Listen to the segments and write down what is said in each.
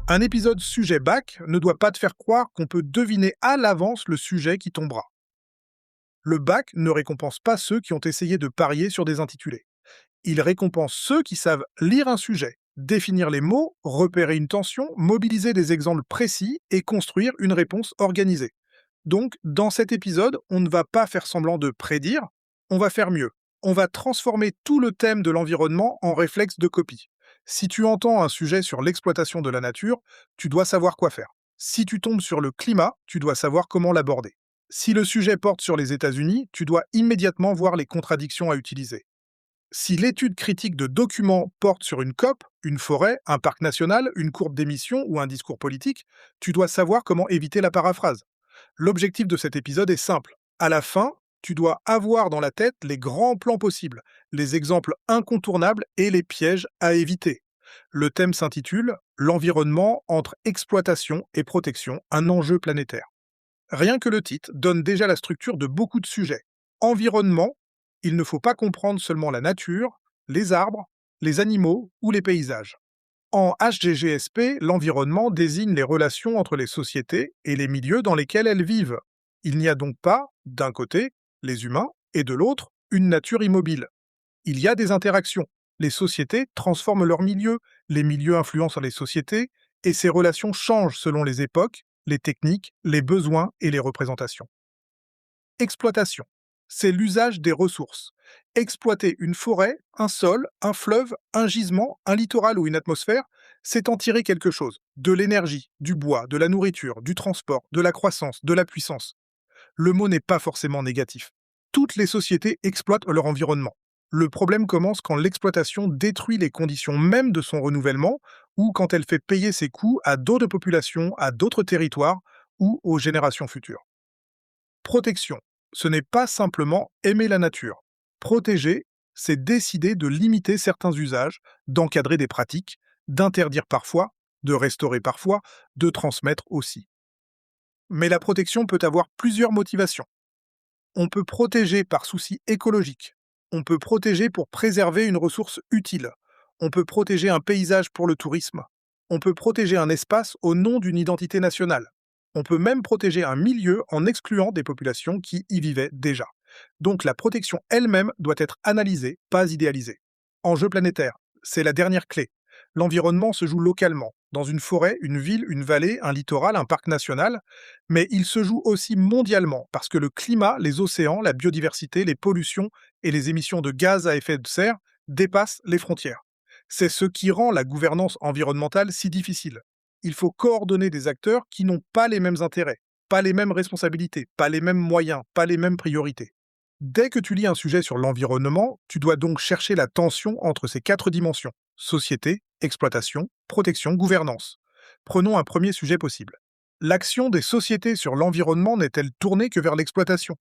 Un épisode sujet bac ne doit pas te faire croire qu'on peut deviner à l'avance le sujet qui tombera. Le bac ne récompense pas ceux qui ont essayé de parier sur des intitulés. Il récompense ceux qui savent lire un sujet, définir les mots, repérer une tension, mobiliser des exemples précis et construire une réponse organisée. Donc, dans cet épisode, on ne va pas faire semblant de prédire, on va faire mieux. On va transformer tout le thème de l'environnement en réflexe de copie. Si tu entends un sujet sur l'exploitation de la nature, tu dois savoir quoi faire. Si tu tombes sur le climat, tu dois savoir comment l'aborder. Si le sujet porte sur les États-Unis, tu dois immédiatement voir les contradictions à utiliser. Si l'étude critique de documents porte sur une COP, une forêt, un parc national, une courbe d'émissions ou un discours politique, tu dois savoir comment éviter la paraphrase. L'objectif de cet épisode est simple. À la fin, tu dois avoir dans la tête les grands plans possibles, les exemples incontournables et les pièges à éviter. Le thème s'intitule L'environnement entre exploitation et protection, un enjeu planétaire. Rien que le titre donne déjà la structure de beaucoup de sujets. Environnement, il ne faut pas comprendre seulement la nature, les arbres, les animaux ou les paysages. En HGGSP, l'environnement désigne les relations entre les sociétés et les milieux dans lesquels elles vivent. Il n'y a donc pas, d'un côté, les humains, et de l'autre, une nature immobile. Il y a des interactions. Les sociétés transforment leurs milieux, les milieux influencent les sociétés, et ces relations changent selon les époques, les techniques, les besoins et les représentations. Exploitation. C'est l'usage des ressources. Exploiter une forêt, un sol, un fleuve, un gisement, un littoral ou une atmosphère, c'est en tirer quelque chose. De l'énergie, du bois, de la nourriture, du transport, de la croissance, de la puissance. Le mot n'est pas forcément négatif. Toutes les sociétés exploitent leur environnement. Le problème commence quand l'exploitation détruit les conditions même de son renouvellement ou quand elle fait payer ses coûts à d'autres populations, à d'autres territoires ou aux générations futures. Protection, ce n'est pas simplement aimer la nature. Protéger, c'est décider de limiter certains usages, d'encadrer des pratiques, d'interdire parfois, de restaurer parfois, de transmettre aussi. Mais la protection peut avoir plusieurs motivations. On peut protéger par souci écologique. On peut protéger pour préserver une ressource utile. On peut protéger un paysage pour le tourisme. On peut protéger un espace au nom d'une identité nationale. On peut même protéger un milieu en excluant des populations qui y vivaient déjà. Donc la protection elle-même doit être analysée, pas idéalisée. Enjeu planétaire, c'est la dernière clé. L'environnement se joue localement, dans une forêt, une ville, une vallée, un littoral, un parc national, mais il se joue aussi mondialement, parce que le climat, les océans, la biodiversité, les pollutions et les émissions de gaz à effet de serre dépassent les frontières. C'est ce qui rend la gouvernance environnementale si difficile. Il faut coordonner des acteurs qui n'ont pas les mêmes intérêts, pas les mêmes responsabilités, pas les mêmes moyens, pas les mêmes priorités. Dès que tu lis un sujet sur l'environnement, tu dois donc chercher la tension entre ces 4 dimensions: société, exploitation, protection, gouvernance. Prenons un premier sujet possible. L'action des sociétés sur l'environnement n'est-elle tournée que vers l'exploitation?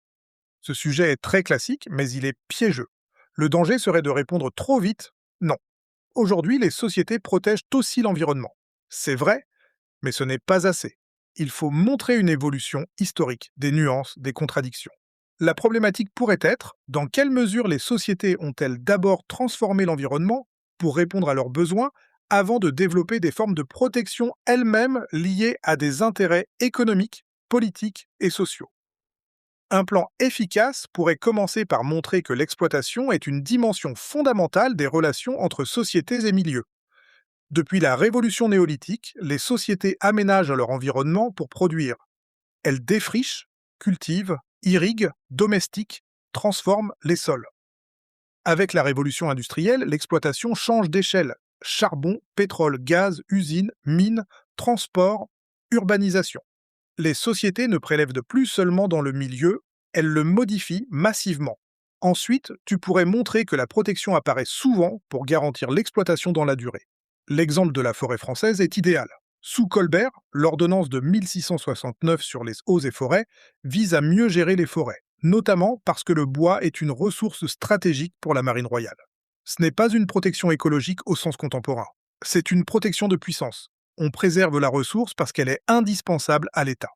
Ce sujet est très classique, mais il est piégeux. Le danger serait de répondre trop vite: non. Aujourd'hui, les sociétés protègent aussi l'environnement. C'est vrai, mais ce n'est pas assez. Il faut montrer une évolution historique, des nuances, des contradictions. La problématique pourrait être: dans quelle mesure les sociétés ont-elles d'abord transformé l'environnement pour répondre à leurs besoins avant de développer des formes de protection elles-mêmes liées à des intérêts économiques, politiques et sociaux? Un plan efficace pourrait commencer par montrer que l'exploitation est une dimension fondamentale des relations entre sociétés et milieux. Depuis la révolution néolithique, les sociétés aménagent leur environnement pour produire. Elles défrichent, cultivent, irriguent, domestiquent, transforment les sols. Avec la révolution industrielle, l'exploitation change d'échelle. Charbon, pétrole, gaz, usines, mines, transport, urbanisation. Les sociétés ne prélèvent de plus seulement dans le milieu, elles le modifient massivement. Ensuite, tu pourrais montrer que la protection apparaît souvent pour garantir l'exploitation dans la durée. L'exemple de la forêt française est idéal. Sous Colbert, l'ordonnance de 1669 sur les eaux et forêts vise à mieux gérer les forêts, notamment parce que le bois est une ressource stratégique pour la marine royale. Ce n'est pas une protection écologique au sens contemporain, c'est une protection de puissance. On préserve la ressource parce qu'elle est indispensable à l'État.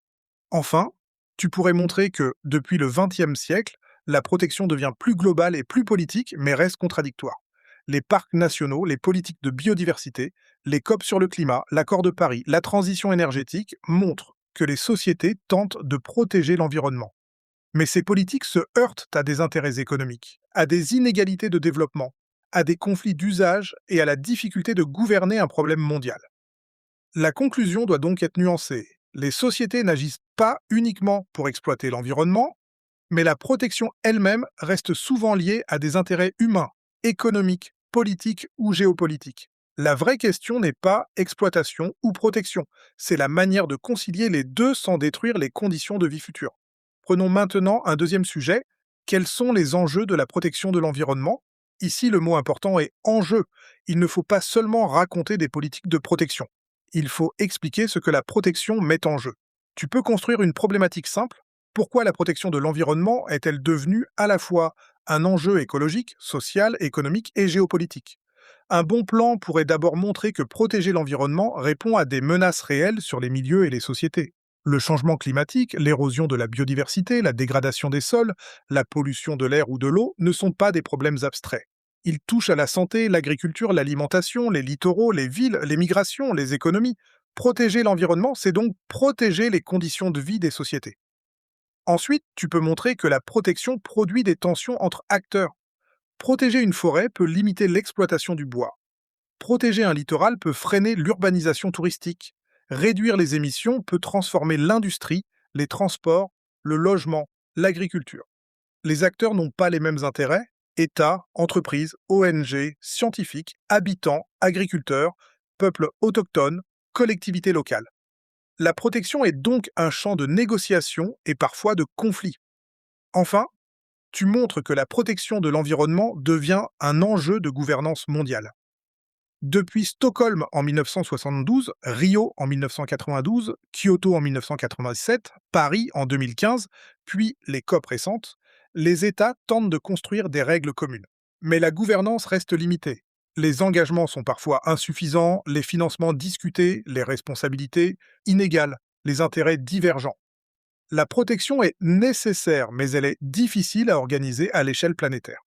Enfin, tu pourrais montrer que, depuis le XXe siècle, la protection devient plus globale et plus politique, mais reste contradictoire. Les parcs nationaux, les politiques de biodiversité, les COP sur le climat, l'accord de Paris, la transition énergétique montrent que les sociétés tentent de protéger l'environnement. Mais ces politiques se heurtent à des intérêts économiques, à des inégalités de développement, à des conflits d'usage et à la difficulté de gouverner un problème mondial. La conclusion doit donc être nuancée. Les sociétés n'agissent pas uniquement pour exploiter l'environnement, mais la protection elle-même reste souvent liée à des intérêts humains, économiques, politiques ou géopolitiques. La vraie question n'est pas exploitation ou protection, c'est la manière de concilier les deux sans détruire les conditions de vie futures. Prenons maintenant un deuxième sujet. Quels sont les enjeux de la protection de l'environnement? Ici, le mot important est enjeu. Il ne faut pas seulement raconter des politiques de protection. Il faut expliquer ce que la protection met en jeu. Tu peux construire une problématique simple. Pourquoi la protection de l'environnement est-elle devenue à la fois un enjeu écologique, social, économique et géopolitique? Un bon plan pourrait d'abord montrer que protéger l'environnement répond à des menaces réelles sur les milieux et les sociétés. Le changement climatique, l'érosion de la biodiversité, la dégradation des sols, la pollution de l'air ou de l'eau ne sont pas des problèmes abstraits. Ils touchent à la santé, l'agriculture, l'alimentation, les littoraux, les villes, les migrations, les économies. Protéger l'environnement, c'est donc protéger les conditions de vie des sociétés. Ensuite, tu peux montrer que la protection produit des tensions entre acteurs. Protéger une forêt peut limiter l'exploitation du bois. Protéger un littoral peut freiner l'urbanisation touristique. Réduire les émissions peut transformer l'industrie, les transports, le logement, l'agriculture. Les acteurs n'ont pas les mêmes intérêts. États, entreprises, ONG, scientifiques, habitants, agriculteurs, peuples autochtones, collectivités locales. La protection est donc un champ de négociation et parfois de conflit. Enfin, tu montres que la protection de l'environnement devient un enjeu de gouvernance mondiale. Depuis Stockholm en 1972, Rio en 1992, Kyoto en 1987, Paris en 2015, puis les COP récentes, les États tentent de construire des règles communes. Mais la gouvernance reste limitée. Les engagements sont parfois insuffisants, les financements discutés, les responsabilités inégales, les intérêts divergents. La protection est nécessaire, mais elle est difficile à organiser à l'échelle planétaire.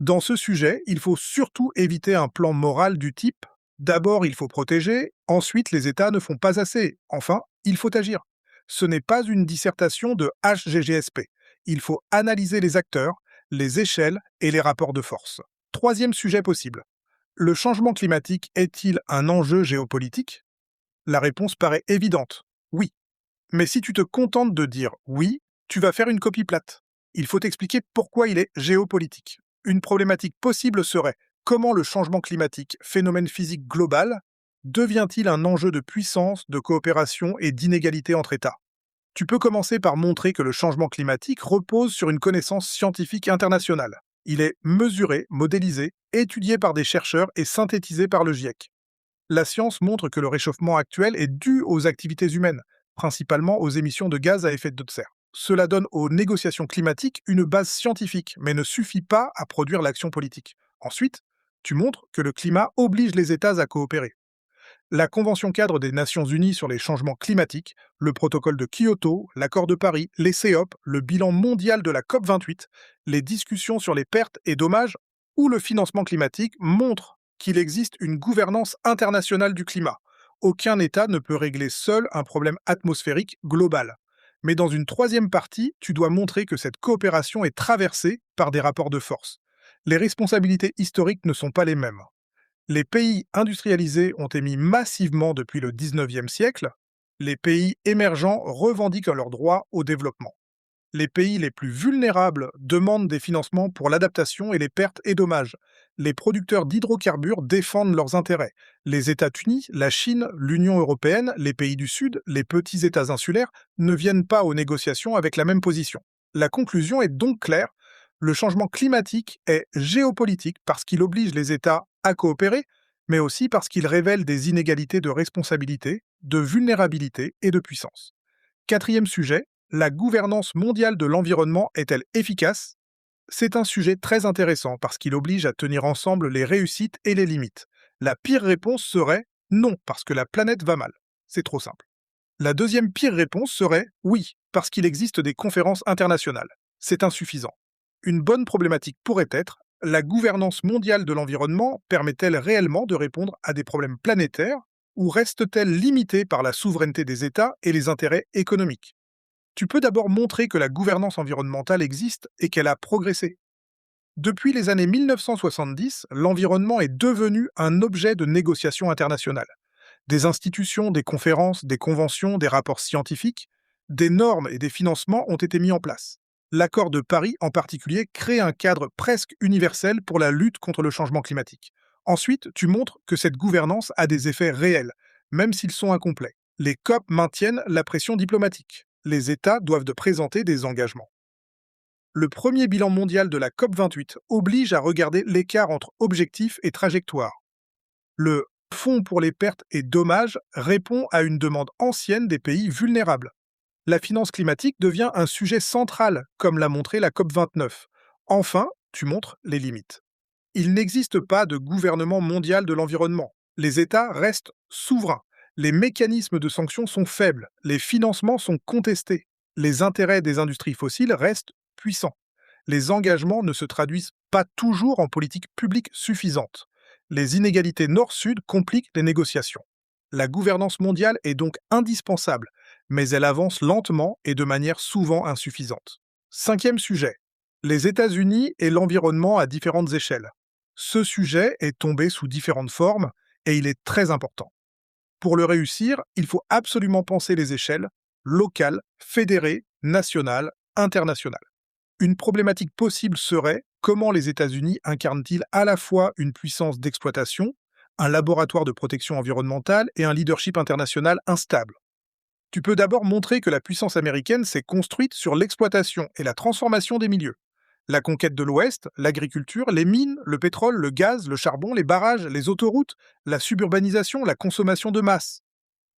Dans ce sujet, il faut surtout éviter un plan moral du type d'abord il faut protéger, ensuite les États ne font pas assez, enfin il faut agir. Ce n'est pas une dissertation de HGGSP. Il faut analyser les acteurs, les échelles et les rapports de force. Troisième sujet possible. Le changement climatique est-il un enjeu géopolitique? La réponse paraît évidente. Oui. Mais si tu te contentes de dire oui, tu vas faire une copie plate. Il faut expliquer pourquoi il est géopolitique. Une problématique possible serait comment le changement climatique, phénomène physique global, devient-il un enjeu de puissance, de coopération et d'inégalité entre États? Tu peux commencer par montrer que le changement climatique repose sur une connaissance scientifique internationale. Il est mesuré, modélisé, étudié par des chercheurs et synthétisé par le GIEC. La science montre que le réchauffement actuel est dû aux activités humaines, principalement aux émissions de gaz à effet de serre. Cela donne aux négociations climatiques une base scientifique, mais ne suffit pas à produire l'action politique. Ensuite, tu montres que le climat oblige les États à coopérer. La Convention cadre des Nations Unies sur les changements climatiques, le protocole de Kyoto, l'accord de Paris, les COP, le bilan mondial de la COP28, les discussions sur les pertes et dommages ou le financement climatique montrent qu'il existe une gouvernance internationale du climat. Aucun État ne peut régler seul un problème atmosphérique global. Mais dans une troisième partie, tu dois montrer que cette coopération est traversée par des rapports de force. Les responsabilités historiques ne sont pas les mêmes. Les pays industrialisés ont émis massivement depuis le 19e siècle. Les pays émergents revendiquent leur droit au développement. Les pays les plus vulnérables demandent des financements pour l'adaptation et les pertes et dommages. Les producteurs d'hydrocarbures défendent leurs intérêts. Les États-Unis, la Chine, l'Union européenne, les pays du Sud, les petits États insulaires ne viennent pas aux négociations avec la même position. La conclusion est donc claire. Le changement climatique est géopolitique parce qu'il oblige les États à coopérer, mais aussi parce qu'il révèle des inégalités de responsabilité, de vulnérabilité et de puissance. Quatrième sujet, la gouvernance mondiale de l'environnement est-elle efficace? C'est un sujet très intéressant parce qu'il oblige à tenir ensemble les réussites et les limites. La pire réponse serait non, parce que la planète va mal. C'est trop simple. La deuxième pire réponse serait oui, parce qu'il existe des conférences internationales. C'est insuffisant. Une bonne problématique pourrait être La gouvernance mondiale de l'environnement permet-elle réellement de répondre à des problèmes planétaires ou reste-t-elle limitée par la souveraineté des États et les intérêts économiques? Tu peux d'abord montrer que la gouvernance environnementale existe et qu'elle a progressé. Depuis les années 1970, l'environnement est devenu un objet de négociation internationale. Des institutions, des conférences, des conventions, des rapports scientifiques, des normes et des financements ont été mis en place. L'accord de Paris, en particulier, crée un cadre presque universel pour la lutte contre le changement climatique. Ensuite, tu montres que cette gouvernance a des effets réels, même s'ils sont incomplets. Les COP maintiennent la pression diplomatique. Les États doivent de présenter des engagements. Le premier bilan mondial de la COP28 oblige à regarder l'écart entre objectifs et trajectoire. Le Fonds pour les pertes et dommages répond à une demande ancienne des pays vulnérables. La finance climatique devient un sujet central, comme l'a montré la COP29. Enfin, tu montres les limites. Il n'existe pas de gouvernement mondial de l'environnement. Les États restent souverains. Les mécanismes de sanctions sont faibles. Les financements sont contestés. Les intérêts des industries fossiles restent puissants. Les engagements ne se traduisent pas toujours en politique publique suffisante. Les inégalités nord-sud compliquent les négociations. La gouvernance mondiale est donc indispensable, mais elle avance lentement et de manière souvent insuffisante. Cinquième sujet, les États-Unis et l'environnement à différentes échelles. Ce sujet est tombé sous différentes formes et il est très important. Pour le réussir, il faut absolument penser les échelles locales, fédérées, nationales, internationales. Une problématique possible serait comment les États-Unis incarnent-ils à la fois une puissance d'exploitation, un laboratoire de protection environnementale et un leadership international instable. Tu peux d'abord montrer que la puissance américaine s'est construite sur l'exploitation et la transformation des milieux. La conquête de l'Ouest, l'agriculture, les mines, le pétrole, le gaz, le charbon, les barrages, les autoroutes, la suburbanisation, la consommation de masse.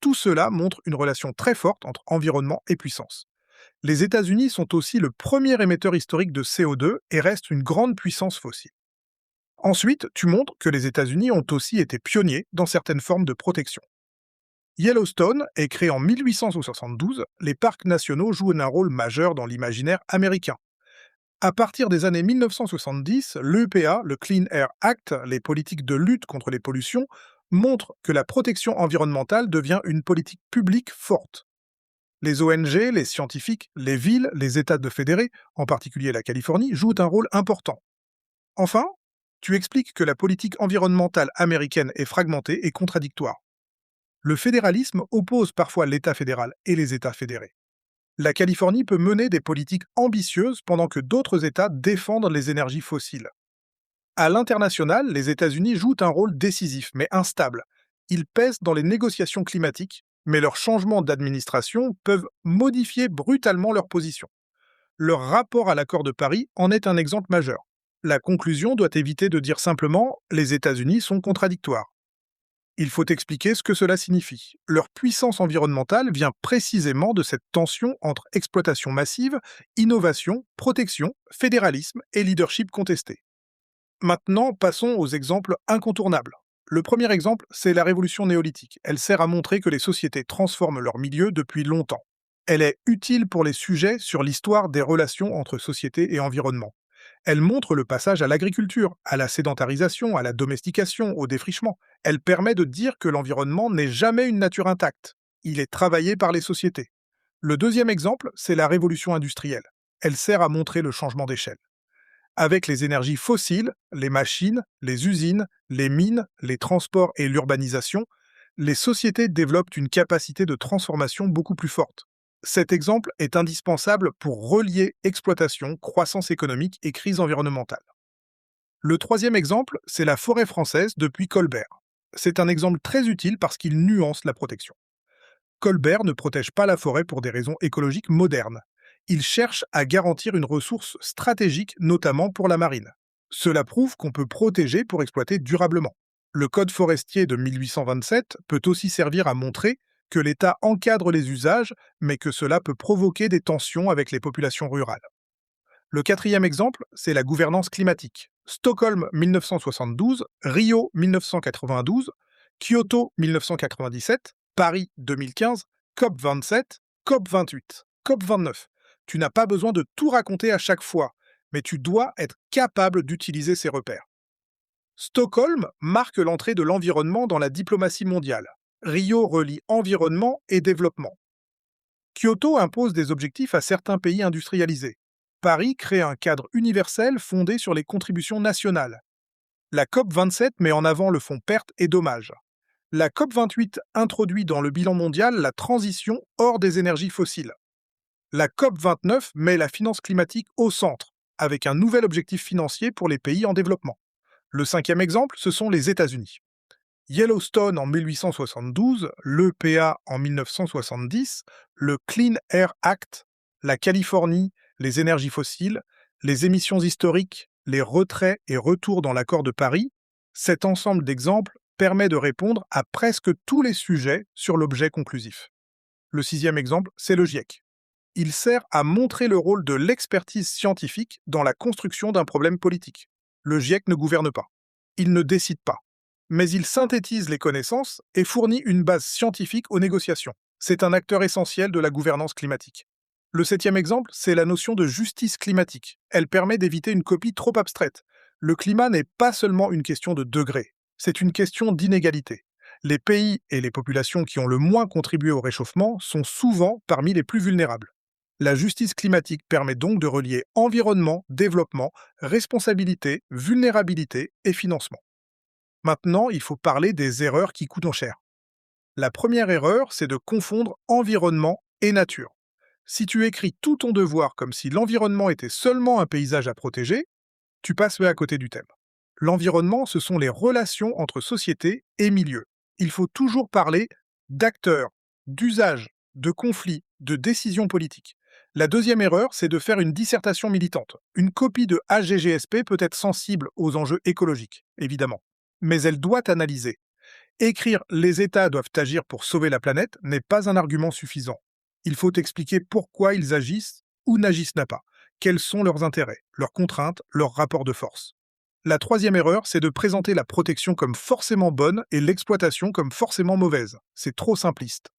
Tout cela montre une relation très forte entre environnement et puissance. Les États-Unis sont aussi le premier émetteur historique de CO2 et restent une grande puissance fossile. Ensuite, tu montres que les États-Unis ont aussi été pionniers dans certaines formes de protection. Yellowstone est créé en 1872, les parcs nationaux jouent un rôle majeur dans l'imaginaire américain. À partir des années 1970, l'EPA, le Clean Air Act, les politiques de lutte contre les pollutions, montrent que la protection environnementale devient une politique publique forte. Les ONG, les scientifiques, les villes, les États de fédérés, en particulier la Californie, jouent un rôle important. Enfin, tu expliques que la politique environnementale américaine est fragmentée et contradictoire. Le fédéralisme oppose parfois l'État fédéral et les États fédérés. La Californie peut mener des politiques ambitieuses pendant que d'autres États défendent les énergies fossiles. À l'international, les États-Unis jouent un rôle décisif mais instable. Ils pèsent dans les négociations climatiques, mais leurs changements d'administration peuvent modifier brutalement leur position. Leur rapport à l'accord de Paris en est un exemple majeur. La conclusion doit éviter de dire simplement « les États-Unis sont contradictoires ». Il faut expliquer ce que cela signifie. Leur puissance environnementale vient précisément de cette tension entre exploitation massive, innovation, protection, fédéralisme et leadership contesté. Maintenant, passons aux exemples incontournables. Le premier exemple, c'est la révolution néolithique. Elle sert à montrer que les sociétés transforment leur milieu depuis longtemps. Elle est utile pour les sujets sur l'histoire des relations entre société et environnement. Elle montre le passage à l'agriculture, à la sédentarisation, à la domestication, au défrichement. Elle permet de dire que l'environnement n'est jamais une nature intacte. Il est travaillé par les sociétés. Le deuxième exemple, c'est la révolution industrielle. Elle sert à montrer le changement d'échelle. Avec les énergies fossiles, les machines, les usines, les mines, les transports et l'urbanisation, les sociétés développent une capacité de transformation beaucoup plus forte. Cet exemple est indispensable pour relier exploitation, croissance économique et crise environnementale. Le troisième exemple, c'est la forêt française depuis Colbert. C'est un exemple très utile parce qu'il nuance la protection. Colbert ne protège pas la forêt pour des raisons écologiques modernes. Il cherche à garantir une ressource stratégique, notamment pour la marine. Cela prouve qu'on peut protéger pour exploiter durablement. Le Code forestier de 1827 peut aussi servir à montrer que l'État encadre les usages, mais que cela peut provoquer des tensions avec les populations rurales. Le quatrième exemple, c'est la gouvernance climatique. Stockholm 1972, Rio 1992, Kyoto 1997, Paris 2015, COP27, COP28, COP29. Tu n'as pas besoin de tout raconter à chaque fois, mais tu dois être capable d'utiliser ces repères. Stockholm marque l'entrée de l'environnement dans la diplomatie mondiale. Rio relie environnement et développement. Kyoto impose des objectifs à certains pays industrialisés. Paris crée un cadre universel fondé sur les contributions nationales. La COP27 met en avant le fonds pertes et dommages. La COP28 introduit dans le bilan mondial la transition hors des énergies fossiles. La COP29 met la finance climatique au centre, avec un nouvel objectif financier pour les pays en développement. Le cinquième exemple, ce sont les États-Unis. Yellowstone en 1872, l'EPA en 1970, le Clean Air Act, la Californie, les énergies fossiles, les émissions historiques, les retraits et retours dans l'accord de Paris, cet ensemble d'exemples permet de répondre à presque tous les sujets sur l'objet conclusif. Le sixième exemple, c'est le GIEC. Il sert à montrer le rôle de l'expertise scientifique dans la construction d'un problème politique. Le GIEC ne gouverne pas. Il ne décide pas. Mais il synthétise les connaissances et fournit une base scientifique aux négociations. C'est un acteur essentiel de la gouvernance climatique. Le septième exemple, c'est la notion de justice climatique. Elle permet d'éviter une copie trop abstraite. Le climat n'est pas seulement une question de degrés, c'est une question d'inégalité. Les pays et les populations qui ont le moins contribué au réchauffement sont souvent parmi les plus vulnérables. La justice climatique permet donc de relier environnement, développement, responsabilité, vulnérabilité et financement. Maintenant, il faut parler des erreurs qui coûtent cher. La première erreur, c'est de confondre environnement et nature. Si tu écris tout ton devoir comme si l'environnement était seulement un paysage à protéger, tu passes à côté du thème. L'environnement, ce sont les relations entre société et milieu. Il faut toujours parler d'acteurs, d'usages, de conflits, de décisions politiques. La deuxième erreur, c'est de faire une dissertation militante. Une copie de HGGSP peut être sensible aux enjeux écologiques, évidemment, mais elle doit analyser. Écrire « les États doivent agir pour sauver la planète » n'est pas un argument suffisant. Il faut expliquer pourquoi ils agissent ou n'agissent pas, quels sont leurs intérêts, leurs contraintes, leurs rapports de force. La troisième erreur, c'est de présenter la protection comme forcément bonne et l'exploitation comme forcément mauvaise. C'est trop simpliste.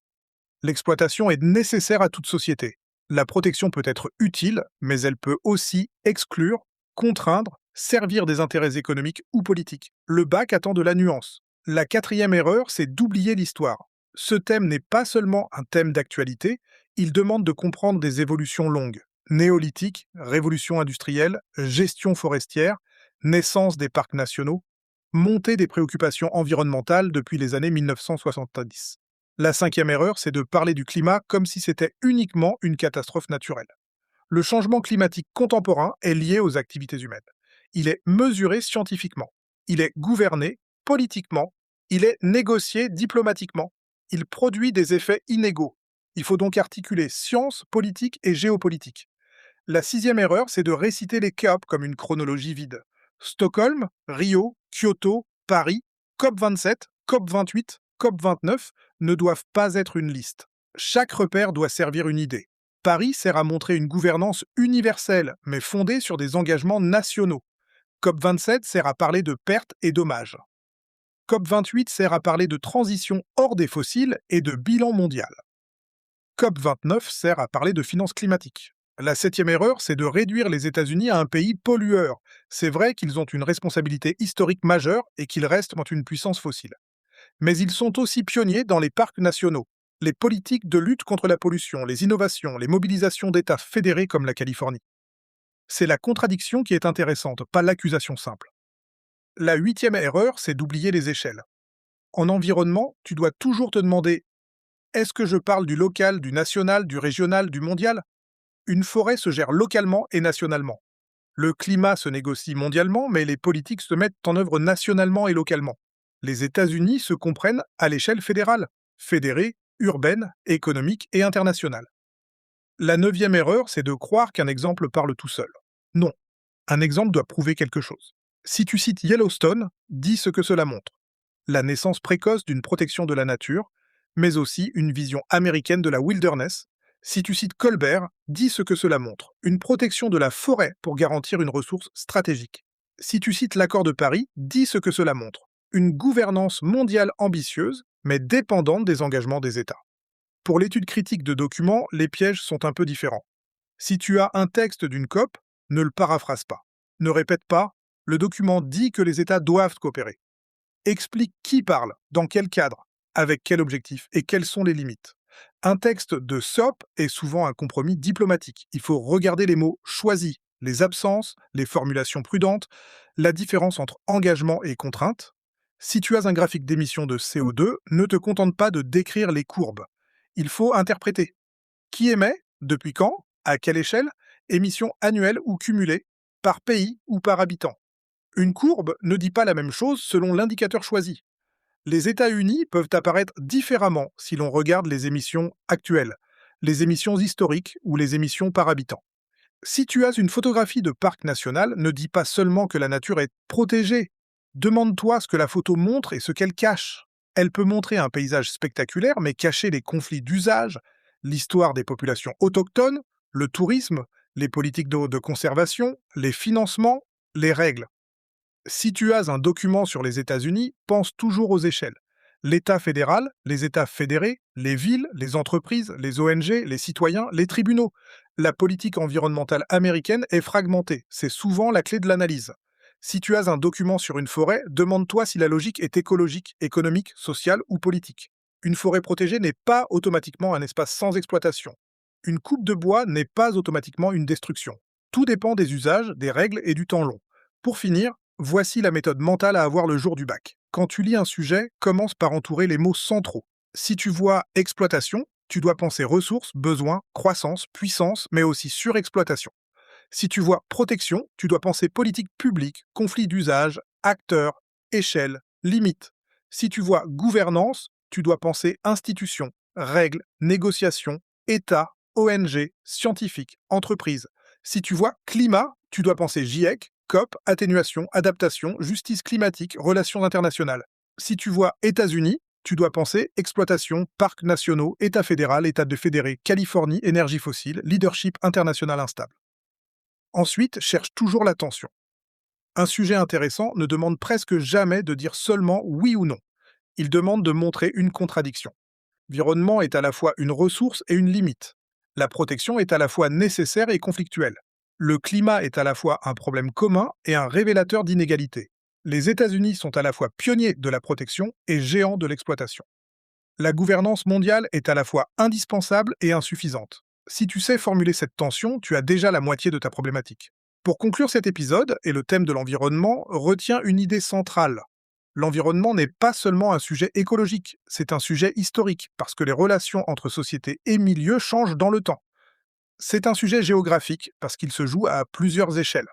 L'exploitation est nécessaire à toute société. La protection peut être utile, mais elle peut aussi exclure, contraindre, servir des intérêts économiques ou politiques. Le bac attend de la nuance. La quatrième erreur, c'est d'oublier l'histoire. Ce thème n'est pas seulement un thème d'actualité, il demande de comprendre des évolutions longues. Néolithique, révolution industrielle, gestion forestière, naissance des parcs nationaux, montée des préoccupations environnementales depuis les années 1970. La cinquième erreur, c'est de parler du climat comme si c'était uniquement une catastrophe naturelle. Le changement climatique contemporain est lié aux activités humaines. Il est mesuré scientifiquement. Il est gouverné politiquement. Il est négocié diplomatiquement. Il produit des effets inégaux. Il faut donc articuler science, politique et géopolitique. La sixième erreur, c'est de réciter les COP comme une chronologie vide. Stockholm, Rio, Kyoto, Paris, COP27, COP28, COP29 ne doivent pas être une liste. Chaque repère doit servir une idée. Paris sert à montrer une gouvernance universelle, mais fondée sur des engagements nationaux. COP27 sert à parler de pertes et dommages. COP28 sert à parler de transition hors des fossiles et de bilan mondial. COP29 sert à parler de finances climatique. La septième erreur, c'est de réduire les États-Unis à un pays pollueur. C'est vrai qu'ils ont une responsabilité historique majeure et qu'ils restent une puissance fossile. Mais ils sont aussi pionniers dans les parcs nationaux, les politiques de lutte contre la pollution, les innovations, les mobilisations d'États fédérés comme la Californie. C'est la contradiction qui est intéressante, pas l'accusation simple. La huitième erreur, c'est d'oublier les échelles. En environnement, tu dois toujours te demander « est-ce que je parle du local, du national, du régional, du mondial ?» Une forêt se gère localement et nationalement. Le climat se négocie mondialement, mais les politiques se mettent en œuvre nationalement et localement. Les États-Unis se comprennent à l'échelle fédérale, fédérée, urbaine, économique et internationale. La neuvième erreur, c'est de croire qu'un exemple parle tout seul. Non, un exemple doit prouver quelque chose. Si tu cites Yellowstone, dis ce que cela montre. La naissance précoce d'une protection de la nature, mais aussi une vision américaine de la wilderness. Si tu cites Colbert, dis ce que cela montre. Une protection de la forêt pour garantir une ressource stratégique. Si tu cites l'accord de Paris, dis ce que cela montre. Une gouvernance mondiale ambitieuse, mais dépendante des engagements des États. Pour l'étude critique de documents, les pièges sont un peu différents. Si tu as un texte d'une COP, Ne le paraphrase pas. Ne répète pas « le document dit que les États doivent coopérer ». Explique qui parle, dans quel cadre, avec quel objectif et quelles sont les limites. Un texte de SOP est souvent un compromis diplomatique. Il faut regarder les mots choisis, les absences, les formulations prudentes, la différence entre engagement et contrainte. Si tu as un graphique d'émission de CO2, ne te contente pas de décrire les courbes. Il faut interpréter. Qui émet, depuis quand, à quelle échelle, émissions annuelles ou cumulées, par pays ou par habitant. Une courbe ne dit pas la même chose selon l'indicateur choisi. Les États-Unis peuvent apparaître différemment si l'on regarde les émissions actuelles, les émissions historiques ou les émissions par habitant. Si tu as une photographie de parc national, ne dis pas seulement que la nature est protégée. Demande-toi ce que la photo montre et ce qu'elle cache. Elle peut montrer un paysage spectaculaire, mais cacher les conflits d'usage, l'histoire des populations autochtones, le tourisme, les politiques de conservation, les financements, les règles. Si tu as un document sur les États-Unis, pense toujours aux échelles. L'État fédéral, les États fédérés, les villes, les entreprises, les ONG, les citoyens, les tribunaux. La politique environnementale américaine est fragmentée. C'est souvent la clé de l'analyse. Si tu as un document sur une forêt, demande-toi si la logique est écologique, économique, sociale ou politique. Une forêt protégée n'est pas automatiquement un espace sans exploitation. Une coupe de bois n'est pas automatiquement une destruction. Tout dépend des usages, des règles et du temps long. Pour finir, voici la méthode mentale à avoir le jour du bac. Quand tu lis un sujet, commence par entourer les mots centraux. Si tu vois exploitation, tu dois penser ressources, besoins, croissance, puissance, mais aussi surexploitation. Si tu vois protection, tu dois penser politique publique, conflit d'usage, acteurs, échelle, limite. Si tu vois gouvernance, tu dois penser institutions, règles, négociations, État, ONG, scientifiques, entreprises. Si tu vois climat, tu dois penser GIEC, COP, atténuation, adaptation, justice climatique, relations internationales. Si tu vois États-Unis, tu dois penser exploitation, parcs nationaux, État fédéral, État de fédéré, Californie, énergie fossile, leadership international instable. Ensuite, cherche toujours l'attention. Un sujet intéressant ne demande presque jamais de dire seulement oui ou non. Il demande de montrer une contradiction. L'environnement est à la fois une ressource et une limite. La protection est à la fois nécessaire et conflictuelle. Le climat est à la fois un problème commun et un révélateur d'inégalités. Les États-Unis sont à la fois pionniers de la protection et géants de l'exploitation. La gouvernance mondiale est à la fois indispensable et insuffisante. Si tu sais formuler cette tension, tu as déjà la moitié de ta problématique. Pour conclure cet épisode et le thème de l'environnement, retiens une idée centrale. L'environnement n'est pas seulement un sujet écologique, c'est un sujet historique, parce que les relations entre société et milieu changent dans le temps. C'est un sujet géographique, parce qu'il se joue à plusieurs échelles.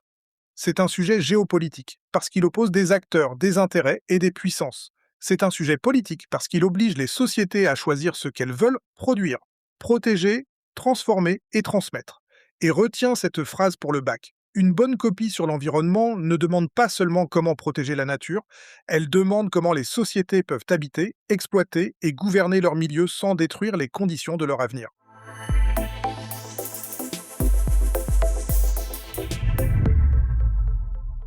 C'est un sujet géopolitique, parce qu'il oppose des acteurs, des intérêts et des puissances. C'est un sujet politique, parce qu'il oblige les sociétés à choisir ce qu'elles veulent produire, protéger, transformer et transmettre. Et retiens cette phrase pour le bac. Une bonne copie sur l'environnement ne demande pas seulement comment protéger la nature, elle demande comment les sociétés peuvent habiter, exploiter et gouverner leur milieu sans détruire les conditions de leur avenir.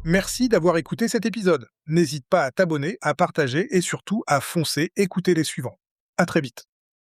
Merci d'avoir écouté cet épisode. N'hésite pas à t'abonner, à partager et surtout à foncer écouter les suivants. À très vite.